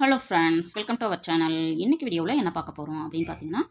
Hello friends, welcome to our channel. இன்றைக்கி வீடியோவில் என்ன பார்க்க போகிறோம் அப்படின்னு பார்த்தீங்கன்னா,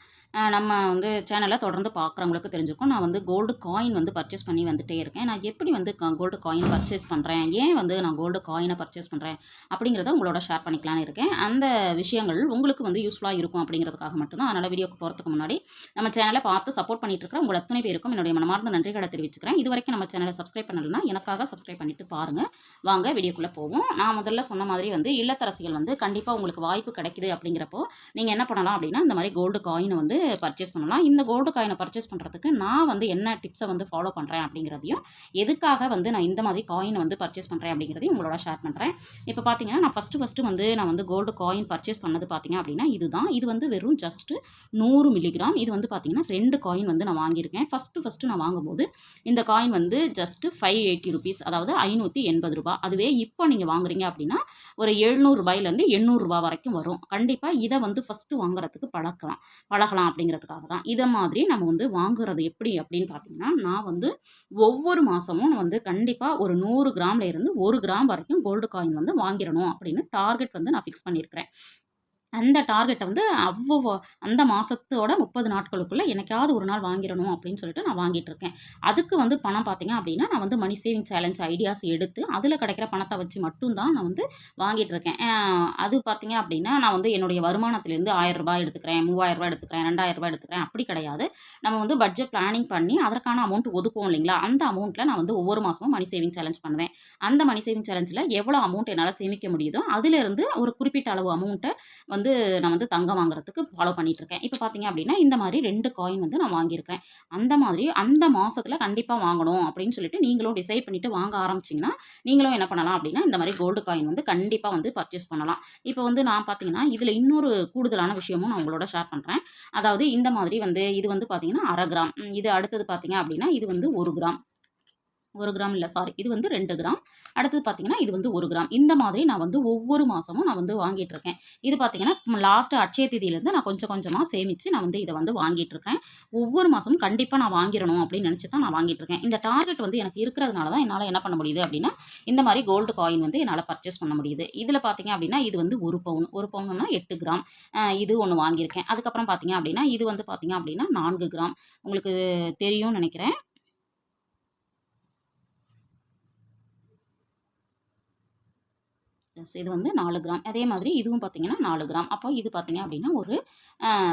நம்ம வந்து சேனலை தொடர்ந்து பார்க்குறவங்களுக்கு தெரிஞ்சுக்கும். நான் வந்து கோல்டு காயின் வந்து பர்ச்சேஸ் பண்ணி வந்துட்டே இருக்கேன். நான் எப்படி வந்து கோல்டு காயின் பர்ச்சேஸ் பண்ணுறேன், ஏன் வந்து நான் கோல்டு காயினை பர்ச்சேஸ் பண்ணுறேன் அப்படிங்கிறத உங்களோட ஷேர் பண்ணிக்கலான்னு இருக்கேன். அந்த விஷயங்கள் உங்களுக்கு வந்து யூஸ்ஃபுல்லாக இருக்கும் அப்படிங்கிறதுக்காக மட்டும்தான். அதனால் வீடியோக்கு போகிறதுக்கு முன்னாடி நம்ம சேனலை பார்த்து சப்போர்ட் பண்ணிட்டு இருக்கிற உங்கள் அத்தனை பேருக்கும் என்னுடைய மனமார்ந்த நன்றிகளை தெரிவிச்சுக்கிறேன். இது வரைக்கும் நம்ம சேனலை சப்ஸ்கிரைப் பண்ணலைன்னா எனக்காக சப்ஸ்கிரைப் பண்ணிட்டு பாருங்கள். வாங்க வீடியோக்குள்ளே போவோம். நான் முதல்ல சொன்ன மாதிரி வந்து இல்லத்தரசிகள் வந்து கண்டிப்பாக உங்களுக்கு வாய்ப்பு கிடைக்குது அப்படிங்கிறப்போ நீங்கள் என்ன பண்ணலாம் அப்படின்னா, இந்த மாதிரி கோல்டு காயினை வந்து பர்ச்சேஸ் பண்ணலாம். இந்த கோல்டு காயினை பர்ச்சேஸ் பண்ணுறதுக்கு நான் வந்து என்ன டிப்ஸை வந்து ஃபாலோ பண்ணுறேன் அப்படிங்கிறதையும், எதுக்காக வந்து நான் இந்த மாதிரி காயினை வந்து பர்ச்சேஸ் பண்ணுறேன் அப்படிங்கிறதையும் உங்களோட ஷேர் பண்ணுறேன். இப்போ பார்த்தீங்கன்னா, நான் ஃபஸ்ட்டு வந்து நான் வந்து கோல்டு காயின் பர்ச்சேஸ் பண்ணது பார்த்தீங்க அப்படின்னா இதுதான். இது வந்து வெறும் ஜஸ்ட்டு 100 மில்லிகிராம். இது வந்து பார்த்தீங்கன்னா 2 காயின் வந்து நான் வாங்கியிருக்கேன். ஃபஸ்ட்டு நான் வாங்கும்போது இந்த காயின் வந்து ஜஸ்ட்டு ₹580, அதாவது ₹580. அதுவே இப்போ நீங்கள் வாங்குறீங்க அப்படின்னா ஒரு ₹700 ₹800 வரைக்கும் வரும். கண்டிப்பாக இதை வந்து ஃபஸ்ட்டு வாங்குறதுக்கு பழகலாம் அப்படிங்கிறதுக்காக தான். இதை மாதிரி நம்ம வந்து வாங்குறது எப்படி அப்படின்னு பார்த்தீங்கன்னா, நான் வந்து ஒவ்வொரு மாதமும் வந்து கண்டிப்பாக ஒரு 100 கிராம்ல இருந்து 1 கிராம் வரைக்கும் கோல்டு காயின் வந்து வாங்கிடணும் அப்படின்னு டார்கெட் வந்து நான் ஃபிக்ஸ் பண்ணியிருக்கிறேன். அந்த டார்கெட்டை வந்து அந்த மாதத்தோட 30 நாட்களுக்குள்ளே என்னைக்காவது ஒரு நாள் வாங்கிடணும் அப்படின்னு சொல்லிட்டு நான் வாங்கிட்டுருக்கேன். அதுக்கு வந்து பணம் பார்த்தீங்க அப்படின்னா, நான் வந்து மணி சேவிங் சேலஞ்ச் ஐடியாஸ் எடுத்து அதில் கிடைக்கிற பணத்தை வச்சு மட்டும் தான் நான் வந்து வாங்கிட்டுருக்கேன். அது பார்த்தீங்க அப்படின்னா, நான் வந்து என்னுடைய வருமானத்திலேருந்து ₹1000 எடுத்துக்கிறேன், ₹3000 எடுத்துக்கிறேன், ₹2000 எடுத்துக்கிறேன் அப்படி கிடையாது. நம்ம வந்து பட்ஜெட் பிளானிங் பண்ணி அதற்கான அமௌண்ட் ஒதுக்குவோம் இல்லைங்களா? அந்த அமௌண்ட்டில் நான் வந்து ஒவ்வொரு மாதமும் மணி சேவிங் சேலஞ்ச் பண்ணுவேன். அந்த மணி சேவிங் சேலஞ்சில் எவ்வளோ அமௌண்ட் என்னால் சேமிக்க முடியுதோ அதிலேருந்து ஒரு குறிப்பிட்ட அளவு அமௌண்ட்டை வந்து நான் வந்து தங்கம் வாங்குறதுக்கு ஃபாலோ பண்ணிட்டுருக்கேன். இப்போ பார்த்தீங்க அப்படின்னா, இந்த மாதிரி 2 காயின் வந்து நான் வாங்கியிருக்கிறேன். அந்த மாதிரி அந்த மாசத்துல கண்டிப்பா வாங்கணும் அப்படின்னு சொல்லிட்டு நீங்களும் டிசைட் பண்ணிட்டு வாங்க ஆரம்பிச்சீங்கன்னா, நீங்களும் என்ன பண்ணலாம் அப்படின்னா, இந்த மாதிரி கோல்டு காயின் வந்து கண்டிப்பா வந்து பர்ச்சேஸ் பண்ணலாம். இப்போ வந்து நான் பார்த்தீங்கன்னா, இதில இன்னொரு கூடுதலான விஷயமும் நான் உங்களோட ஷேர் பண்றேன். அதாவது இந்த மாதிரி வந்து இது வந்து பார்த்தீங்கன்னா 1/2 கிராம். இது அடுத்தது பார்த்தீங்க அப்படின்னா, இது வந்து 1 கிராம். 1 கிராம் இல்ல சாரி. இது வந்து 2 கிராம். அடுத்தது பார்த்தீங்கன்னா, இது வந்து 1 கிராம். இந்த மாதிரி நான் வந்து ஒவ்வொரு மாசமும் நான் வந்து வாங்கிட்டுருக்கேன். இது பார்த்தீங்கன்னா, லாஸ்ட் அட்சய திதியிலேருந்து நான் கொஞ்சம் கொஞ்சமா சேமிச்சு நான் வந்து இத வந்து வாங்கிட்டுருக்கேன். ஒவ்வொரு மாசமும் கண்டிப்பா நான் வாங்கிரணும் அப்படின்னு நினச்சு தான் நான் வாங்கிட்டுருக்கேன். இந்த டார்கெட் வந்து எனக்கு இருக்கிறதுனால தான் என்னால என்ன பண்ண முடியுது அப்படின்னா, இந்த மாதிரி கோல்டு காயின் வந்து என்னால பர்ச்சேஸ் பண்ண முடியுது. இதில பார்த்தீங்க அப்படின்னா, இது வந்து 1 பவுன். 1 பவுனுன்னா 8 கிராம். இது ஒண்ணு வாங்கியிருக்கேன். அதுக்கப்புறம் பார்த்தீங்க அப்படின்னா, இது வந்து பார்த்தீங்க அப்படின்னா 4 கிராம். உங்களுக்கு தெரியும்னு நினைக்கிறேன். இது வந்து 4 கிராம். அதே மாதிரி இதுவும் பார்த்தீங்கன்னா 4 கிராம். அப்போ இது பார்த்தீங்க அப்படின்னா ஒரு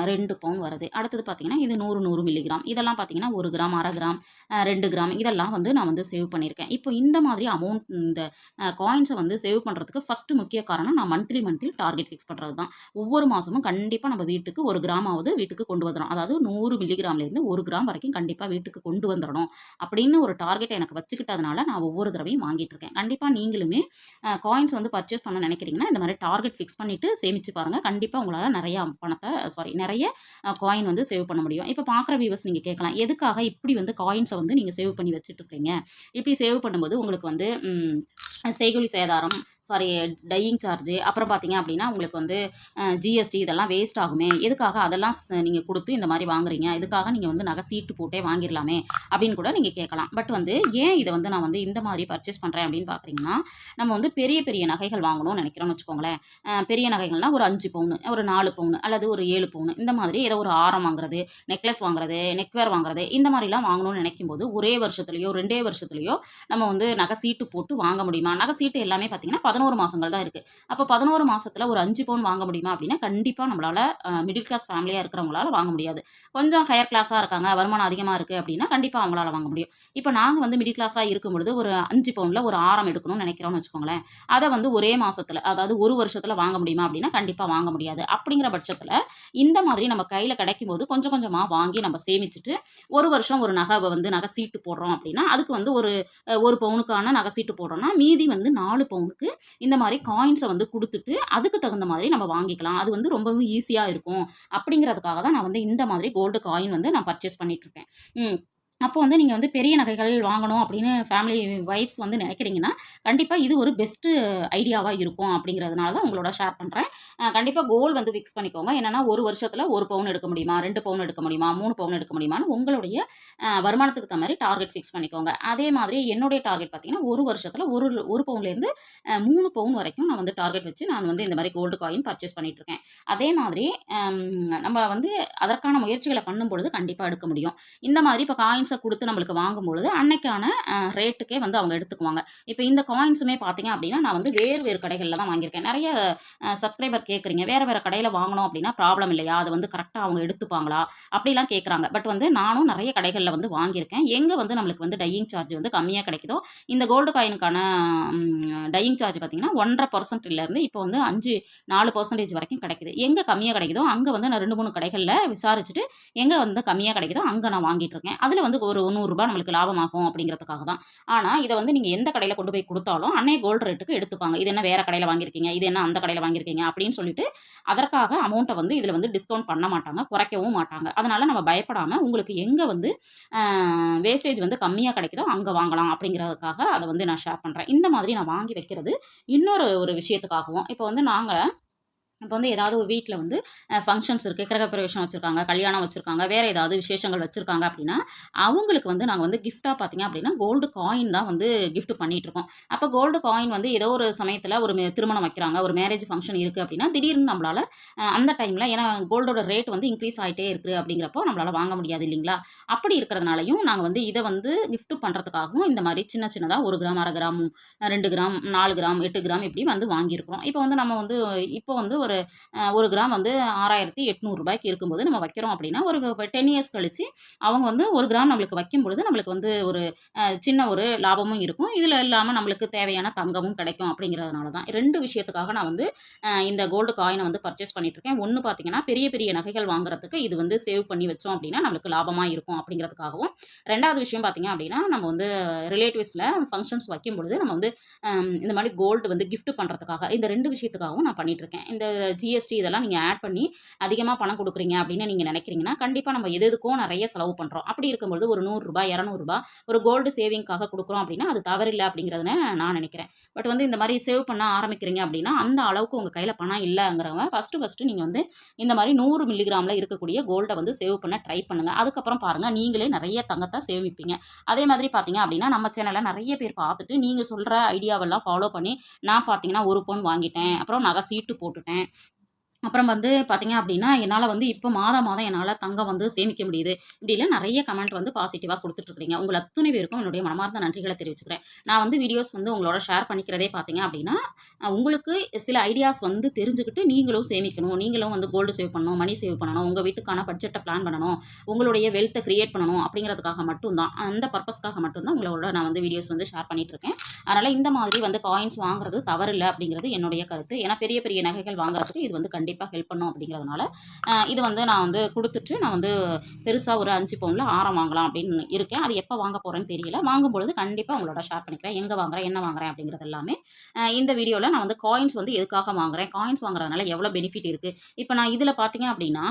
2 பவுன் வருது. அடுத்தது பார்த்தீங்கன்னா, இது 100 மில்லிகிராம். இதெல்லாம் பார்த்தீங்கன்னா 1 கிராம், 1/2 கிராம், 2 கிராம் இதெல்லாம் வந்து நான் வந்து சேவ் பண்ணியிருக்கேன். இப்போ இந்த மாதிரி அமௌண்ட் இந்த காயின்ஸை வந்து சேவ் பண்ணுறதுக்கு ஃபஸ்ட்டு முக்கிய காரணம் நான் மந்த்லி டார்கெட் ஃபிக்ஸ் பண்ணுறது தான். ஒவ்வொரு மாதமும் கண்டிப்பாக நம்ம வீட்டுக்கு 1 கிராமாவது வீட்டுக்கு கொண்டு வந்துடும். அதாவது 100 மில்லிகிராம்லேருந்து 1 கிராம் வரைக்கும் கண்டிப்பாக வீட்டுக்கு கொண்டு வந்துடணும் அப்படின்னு ஒரு டார்கெட் எனக்கு வச்சுக்கிட்டதுனால நான் ஒவ்வொரு தடவையும் வாங்கிட்டு இருக்கேன். கண்டிப்பாக நீங்களுமே காயின்ஸ் வந்து பர்ச்சேஸ் பண்ண நினைக்கிறீங்கன்னா, இந்த மாதிரி டார்கெட் ஃபிக்ஸ் பண்ணிட்டு சேமிச்சு பாருங்க. கண்டிப்பா உங்களால நிறைய காயின் வந்து சேவ் பண்ண முடியும். இப்ப பார்க்குற வியூவர்ஸ் நீங்க கேட்கலாம், எதுக்காக இப்படி வந்து காயின்ஸ வந்து நீங்க சேவ் பண்ணி வச்சுட்டு இருக்கீங்க? இப்படி சேவ் பண்ணும்போது உங்களுக்கு வந்து செய்கூலி சேதாரம், டையிங் சார்ஜ், அப்புறம் பார்த்தீங்க அப்படின்னா, உங்களுக்கு வந்து ஜிஎஸ்டி இதெல்லாம் வேஸ்ட் ஆகுமே. எதுக்காக அதெல்லாம் நீங்க குடுத்து இந்த மாதிரி வாங்குறீங்க? இதுக்காக நீங்க வந்து நகை சீட்டு போட்டே வாங்கிரலாமே அப்படின்னு கூட நீங்க கேட்கலாம். பட் வந்து ஏன் இத வந்து நான் வந்து இந்த மாதிரி பர்ச்சேஸ் பண்றேன் அப்படின்னு பார்க்குறீங்கன்னா, நம்ம வந்து பெரிய பெரிய நகைகள் வாங்கணும்னு நினைக்கிறோம்னு வச்சுக்கோங்களேன். பெரிய நகைகள்னா ஒரு 5 பவுனு, ஒரு 4 பவுனு அல்லது ஒரு 7 பவுனு இந்த மாதிரி ஏதோ ஒரு ஆரம் வாங்குறது, நெக்லஸ் வாங்குறது, நெக்வேர் வாங்குறது இந்த மாதிரிலாம் வாங்கணும்னு நினைக்கும்போது, ஒரே வருஷத்துலயோ 2 வருஷத்துலயோ நம்ம வந்து நகை சீட்டு போட்டு வாங்க முடியுமா? நகை சீட்டு எல்லாமே பார்த்தீங்கன்னா 11 மாசங்கள் தான் இருக்கு. அப்போ 11 மாசத்துல ஒரு 5 பவுன் வாங்க முடியுமா அப்படின்னா, கண்டிப்பா நம்மளால மிடில் கிளாஸ் ஃபேமிலியா இருக்கிறவங்களால வாங்க முடியாது. கொஞ்சம் ஹையர் கிளாஸா இருக்காங்க, வருமானம் அதிகமா இருக்கு அப்படின்னா, கண்டிப்பா அவங்களால வாங்க முடியும். இப்போ நாங்க வந்து மிடில் கிளாஸா இருக்கும்பொழுது ஒரு 5 பவுன்ல ஒரு ஆரம் எடுக்கணும்னு நினைக்கிறோம்னு வச்சுக்கோங்களேன். அத வந்து ஒரே மாசத்துல, அதாவது ஒரு வருஷத்துல வாங்க முடியுமா அப்படின்னா, கண்டிப்பா வாங்க முடியாது. அப்படிங்கிற பட்சத்துல இந்த மாதிரி நம்ம கையில கிடைக்கும்போது கொஞ்சம் கொஞ்சமா வாங்கி நம்ம சேமிச்சுட்டு, ஒரு வருஷம் ஒரு நகை சீட்டு போடுறோம் அப்படின்னா, அதுக்கு வந்து ஒரு 1 பவுனுக்கான நகை சீட்டு போடுறோம்னா, மீதி வந்து 4 பவுனுக்கு இந்த மாதிரி காயின்ஸை வந்து குடுத்துட்டு, அதுக்கு தகுந்த மாதிரி நம்ம வாங்கிக்கலாம். அது வந்து ரொம்பவும் ஈஸியா இருக்கும். அப்படிங்கிறதுக்காக தான் நான் வந்து இந்த மாதிரி கோல்டு காயின் வந்து நான் பர்ச்சேஸ் பண்ணிட்டுருக்கேன். ம். அப்போ வந்து நீங்க வந்து பெரிய நகைகள் வாங்கணும் அப்படின்னு ஃபேமிலி வைஃப்ஸ் வந்து நினைக்கிறீங்கன்னா, கண்டிப்பா இது ஒரு பெஸ்ட்டு ஐடியாவா இருக்கும் அப்படிங்கிறதுனால தான் உங்களோட ஷேர் பண்றேன். கண்டிப்பா கோல் வந்து ஃபிக்ஸ் பண்ணிக்கோங்க. என்னன்னா 1 வருஷத்துல 1 பவுன் எடுக்க முடியுமா? 2 பவுன் எடுக்க முடியுமா? 3 பவுன் எடுக்க முடியுமான்னு உங்களுடைய வருமானத்துக்கு தகுந்த மாரி டார்கெட் ஃபிக்ஸ் பண்ணிக்கோங்க. அதே மாதிரி என்னுடைய டார்கெட் பார்த்தீங்கன்னா, 1 வருஷத்துல 1 பவுன்லேருந்து 3 பவுன் வரைக்கும் நான் வந்து டார்கெட் வச்சு நான் வந்து இந்த மாரி கோல்டு காயின் பர்ச்சேஸ் பண்ணிட்டுருக்கேன். அதே மாதிரி அம் நம்ம வந்து அதற்கான முயற்சிகள பண்ணும்பொழுது கண்டிப்பா எடுக்க முடியும். இந்த மாதிரி இப்ப காயின்ஸ குடுத்து நம்மளுக்கு வாங்கும்பொழுது, அன்னைக்கான ரேட்டுக்கே வந்து அவங்க எடுத்துக்குவாங்க. இப்ப இந்த காயின்ஸுமே பார்த்தீங்க அப்டின்னா, நான் வந்து வேறு வேறு கடைகள்ல தான் வாங்கியிருக்கேன். நெறைய சப்ஸ்கிரைபர் கேட்குறீங்க. வேற வேற கடையில வாங்குனோம் அப்டின்னா ப்ராப்ளம் இல்லையா? அது வந்து கரெக்ட்டா அவங்க எடுத்துப்பாங்களா? அப்டிலாம் கேட்குறாங்க. பட் வந்து நானும் நெறைய கடைகள்ல வந்து வாங்கியிருக்கேன். எங்க வந்து நம்மளுக்கு வந்து டையிங் சார்ஜ் வந்து கம்மியா கிடைக்குதோ, இந்த கோல்டு காயினுக்கான டையிங் சார்ஜ் பார்த்தீங்கன்னா, 1.5% இப்போ வந்து 4% வரைக்கும் கிடைக்குது. எங்க கம்மியா கிடைக்குதோ, அங்க வந்து நான் 2, 3 கடைகள்ல விசாரிச்சுட்டு, எங்க வந்து கம்மியா கிடைக்குதோ, அங்க நான் வாங்கிட்டு இருக்கேன். அதுல வந்து ஒரு ரூ. 100 நம்மளுக்கு லாபமாகும் அப்படிங்கிறதுக்காக தான். ஆனா, இத வந்து நீங்க எந்த கடையில கொண்டு போய் குடுத்தாலும், அன்னைய கோல்டு ரேட்டுக்கு எடுத்துப்பாங்க. இது என்ன வேற கடையில வாங்கியிருக்கீங்க? இது என்ன அந்த கடையில வாங்கியிருக்கீங்க? அப்படின்னு சொல்லிட்டு, அதற்காக அமௌண்ட்ட வந்து இதுல வந்து டிஸ்கவுண்ட் பண்ண மாட்டாங்க. குறைக்கவும் மாட்டாங்க. அதனால நம்ம பயப்படாம, உங்களுக்கு எங்க வந்து அ வேஸ்டேஜ் வந்து கம்மியா கிடைக்குதோ, அங்க வாங்கலாம் அப்படிங்கிறதுக்காக அத வந்து நான் ஷேர் பண்றேன். இந்த மாதிரி நான் வாங்கி வைக்கிறது, இன்னொரு ஒரு விஷயத்துக்காகவும், இப்ப வந்து நாங்க இப்போ வந்து ஏதாவது ஒரு வீட்ல வந்து ஃபங்ஷன்ஸ் இருக்கு. கிரகப்பிரவேசம் வச்சிருக்காங்க, கல்யாணம் வச்சிருக்காங்க, வேற ஏதாவது விசேஷங்கள் வச்சிருக்காங்க அப்படின்னா, அவங்களுக்கு வந்து நாங்க வந்து கிஃப்ட்டா பார்த்தீங்க அப்படின்னா, கோல்டு காயின் தான் வந்து கிஃப்ட் பண்ணிட்டுருக்கோம். அப்போ கோல்டு காயின் வந்து ஏதோ ஒரு சமயத்தில ஒரு திருமணம் வைக்கிறாங்க, ஒரு மேரேஜ் ஃபங்ஷன் இருக்கு அப்படின்னா, திடீர்னு நம்மளால அந்த டைம்ல ஏன்னா கோல்டோட ரேட் வந்து இன்க்ரீஸ் ஆயிட்டே இருக்கு அப்படிங்கிறப்போ நம்மளால வாங்க முடியாது இல்லைங்களா? அப்படி இருக்கிறதுனாலயும் நாங்க வந்து இத வந்து கிஃப்ட் பண்றதுக்காகவும் இந்த மாரி சின்ன சின்னதா 1 gram, 1/2 gram, 2 gram, 4 gram, 8 gram இப்படி வந்து வாங்கியிருக்கிறோம். இப்போ வந்து நம்ம வந்து இப்போ வந்து ஒரு 1 கிராம் வந்து ரூ. 6,800 இருக்கும்போது நம்ம வைக்கிறோம் அப்படின்னா, ஒரு 10 இயர்ஸ் கழிச்சு அவங்க வந்து 1 கிராம் நம்மளுக்கு வைக்கும்பொழுது, நம்மளுக்கு வந்து ஒரு சின்ன ஒரு லாபமும் இருக்கும். இதுல இல்லாம நம்மளுக்கு தேவையான தங்கமும் கிடைக்கும் அப்படிங்கிறதுனால தான். 2 விஷயத்துக்காக நான் வந்து இந்த கோல்டு காயின வந்து பர்ச்சேஸ் பண்ணிட்டுருக்கேன். ஒண்ணு பார்த்தீங்கன்னா, பெரிய பெரிய நகைகள் வாங்குறதுக்கு இது வந்து சேவ் பண்ணி வச்சோம் அப்படின்னா, நம்மளுக்கு லாபமா இருக்கும் அப்படிங்கிறதுக்காகவும், 2வது விஷயம் பார்த்தீங்க அப்படின்னா, நம்ம வந்து ரிலேட்டிவ்ஸ்ல ஃபங்ஷன்ஸ் வைக்கும்பொழுது நம்ம வந்து இந்த மாரி கோல்டு வந்து கிஃப்ட் பண்றதுக்காக, இந்த 2 விஷயத்துக்காகவும் நான் பண்ணிட்டுருக்கேன். இந்த ஜிஎஸ்டி இதெல்லாம் நீங்க ஆட் பண்ணி அதிகமா பணம் குடுக்குறீங்க அப்படின்னு நீங்க நினைக்கிறீங்கன்னா, கண்டிப்பா நம்ம எது எதுக்கோ நெறைய செலவு பண்றோம். அப்படி இருக்கும்பொழுது ஒரு ரூ. 100 ரூ. 200 ஒரு கோல்டு சேவிங்க்காக குடுக்குறோம் அப்படின்னா, அது தவறில்ல அப்படிங்கிறதுன்னு நான் நினைக்கிறேன். பட் வந்து இந்த மாரி சேவ் பண்ண ஆரம்பிக்கிறீங்க அப்படின்னா, அந்த அளவுக்கு உங்க கையில பணம் இல்லங்கிறவங்க ஃபர்ஸ்ட்டு நீங்க வந்து இந்த மாரி 100 மில்லிகிராம்ல இருக்கக்கூடிய கோல்ட வந்து சேவ் பண்ண ட்ரை பண்ணுங்க. அதுக்கப்புறம் பாருங்க, நீங்களே நெறைய தங்கத்த சேமிப்பீங்க. அதே மாதிரி பார்த்தீங்க அப்படின்னா, நம்ம சேனல்ல நெறைய பேர் பார்த்துட்டு, நீங்க சொல்ற ஐடியாவெல்லாம் ஃபாலோ பண்ணி, நான் பார்த்தீங்கன்னா 1 பவுன் வாங்கிட்டேன். அப்புறம் நகை சீட்டு போட்டுட்டேன். அப்புறம் வந்து பார்த்தீங்க அப்படின்னா, என்னால வந்து இப்போ மாதம் மாதம் என்னால தங்கம் வந்து சேமிக்க முடியுது. இப்படிலாம் நெறைய கமெண்ட் வந்து பாசிட்டிவா குடுத்துட்டுருக்கிறீங்க. உங்கள் அத்துணை பேருக்கும் என்னுடைய மனமார்ந்த நன்றிகள தெரிவிச்சுக்கிறேன். நான் வந்து வீடியோஸ் வந்து உங்களோட ஷேர் பண்ணிக்கிறதே பார்த்தீங்க அப்படின்னா, உங்களுக்கு சில ஐடியாஸ் வந்து தெரிஞ்சுக்கிட்டு நீங்களும் சேமிக்கணும். நீங்களும் வந்து கோல்டு சேவ் பண்ணணும், மணி சேவ் பண்ணணும், உங்க வீட்டுக்கான பட்ஜெட்ட பிளான் பண்ணணும், உங்களுடைய வெல்த்த கிரியேட் பண்ணணும் அப்படிங்கிறதுக்காக மட்டும் தான். அந்த பர்ப்பஸ்க்காக மட்டும் தான் உங்களோட நான் வந்து வீடியோஸ் வந்து ஷேர் பண்ணிட்டுருக்கேன். அதனால இந்த மாதிரி வந்து காயின்ஸ் வாங்குறது தவறில்ல அப்படிங்கிறது என்னுடைய கருத்து. ஏன்னா பெரிய பெரிய நகைகள் வாங்குறதுக்கு இது வந்து கண்டிப்பா ஹெல்ப் பண்ணும் அப்படிங்கிறதுனால, இது வந்து நான் வந்து குடுத்துட்டு நான் வந்து பெருசா ஒரு 5 பவுன்ல ஆரம் வாங்கலாம் அப்படின்னு இருக்கேன். அது எப்ப வாங்க போறேன்னு தெரியல. வாங்கும்பொழுது கண்டிப்பா உங்களோட ஷேர் பண்ணிக்கிறேன். எங்க வாங்குறேன், என்ன வாங்குறேன் அப்படிங்கிறது எல்லாமே. இந்த வீடியோல நான் வந்து காயின்ஸ் வந்து எதுக்காக வாங்குறேன், காயின்ஸ் வாங்குறதுனால எவ்வளோ பெனிஃபிட் இருக்கு. இப்ப நான் இதுல பார்த்தீங்க அப்படின்னா,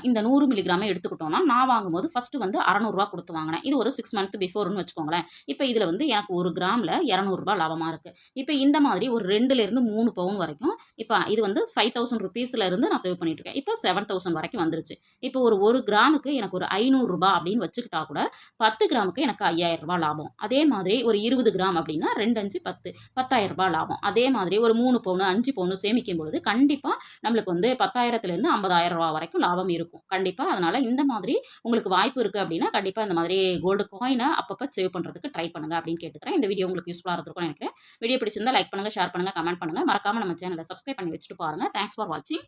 இந்த 100 மில்லிகிராமே எடுத்துக்கிட்டோம்னா, நான் வாங்கும்போது ஃபர்ஸ்ட்டு வந்து ரூ. 600 குடுத்து வாங்குனேன். இது ஒரு 6 மந்த் பிஃபோர்ன்னு வச்சுக்கோங்களேன். இப்ப இதுல வந்து எனக்கு 1 கிராம்ல ரூ. 200 லாபமா இருக்கு. இப்ப இந்த மாதிரி ஒரு 2லேருந்து 3 பவுன் வரைக்கும், இப்ப இது வந்து ₹5000 இருந்து நான் சேவ் பண்ணிட்டு இருக்கேன். இப்ப 7000 வரைக்கும் வந்துருச்சு. இப்போ ஒரு 1 கிராமுக்கு எனக்கு ஒரு ரூ. 500 அப்படின்னு வச்சுக்கிட்டா கூட, 10 கிராமுக்கு எனக்கு ரூ. 5000 லாபம். அதே மாதிரி ஒரு 20 கிராம் அப்படின்னா 2, 5, 10 ரூ. 10,000 லாபம். அதே மாதிரி ஒரு 3 பவுனு, 5 பவுனு சேமிக்கும் பொழுது, கண்டிப்பா நம்மளுக்கு வந்து 10,000லேருந்து ரூ. 50,000 வரைக்கும் லாபம் இருக்கும். கண்டிப்பா. அதனால இந்த மாதிரி உங்களுக்கு வாய்ப்பு இருக்கு அப்படின்னா, கண்டிப்பா இந்த மாதிரி கோல்டு காயின அப்பப்ப சேவ் பண்றதுக்கு ட்ரை பண்ணுங்க அப்படின்னு கேட்டுக்கிறேன். இந்த வீடியோ உங்களுக்கு யூஸ்ஃபுல்லா இருந்திருக்கும்னு நினைக்கிறேன். வீடியோ பிடிச்சிருந்தா லைக் பண்ணுங்க, ஷேர் பண்ணுங்க, கமெண்ட் பண்ணுங்க. மறக்காம நம்ம சேனல சப்ஸ்கிரைப் பண்ணி வச்சுட்டு பாருங்க. தேங்க்ஸ் ஃபார் வாட்சிங்.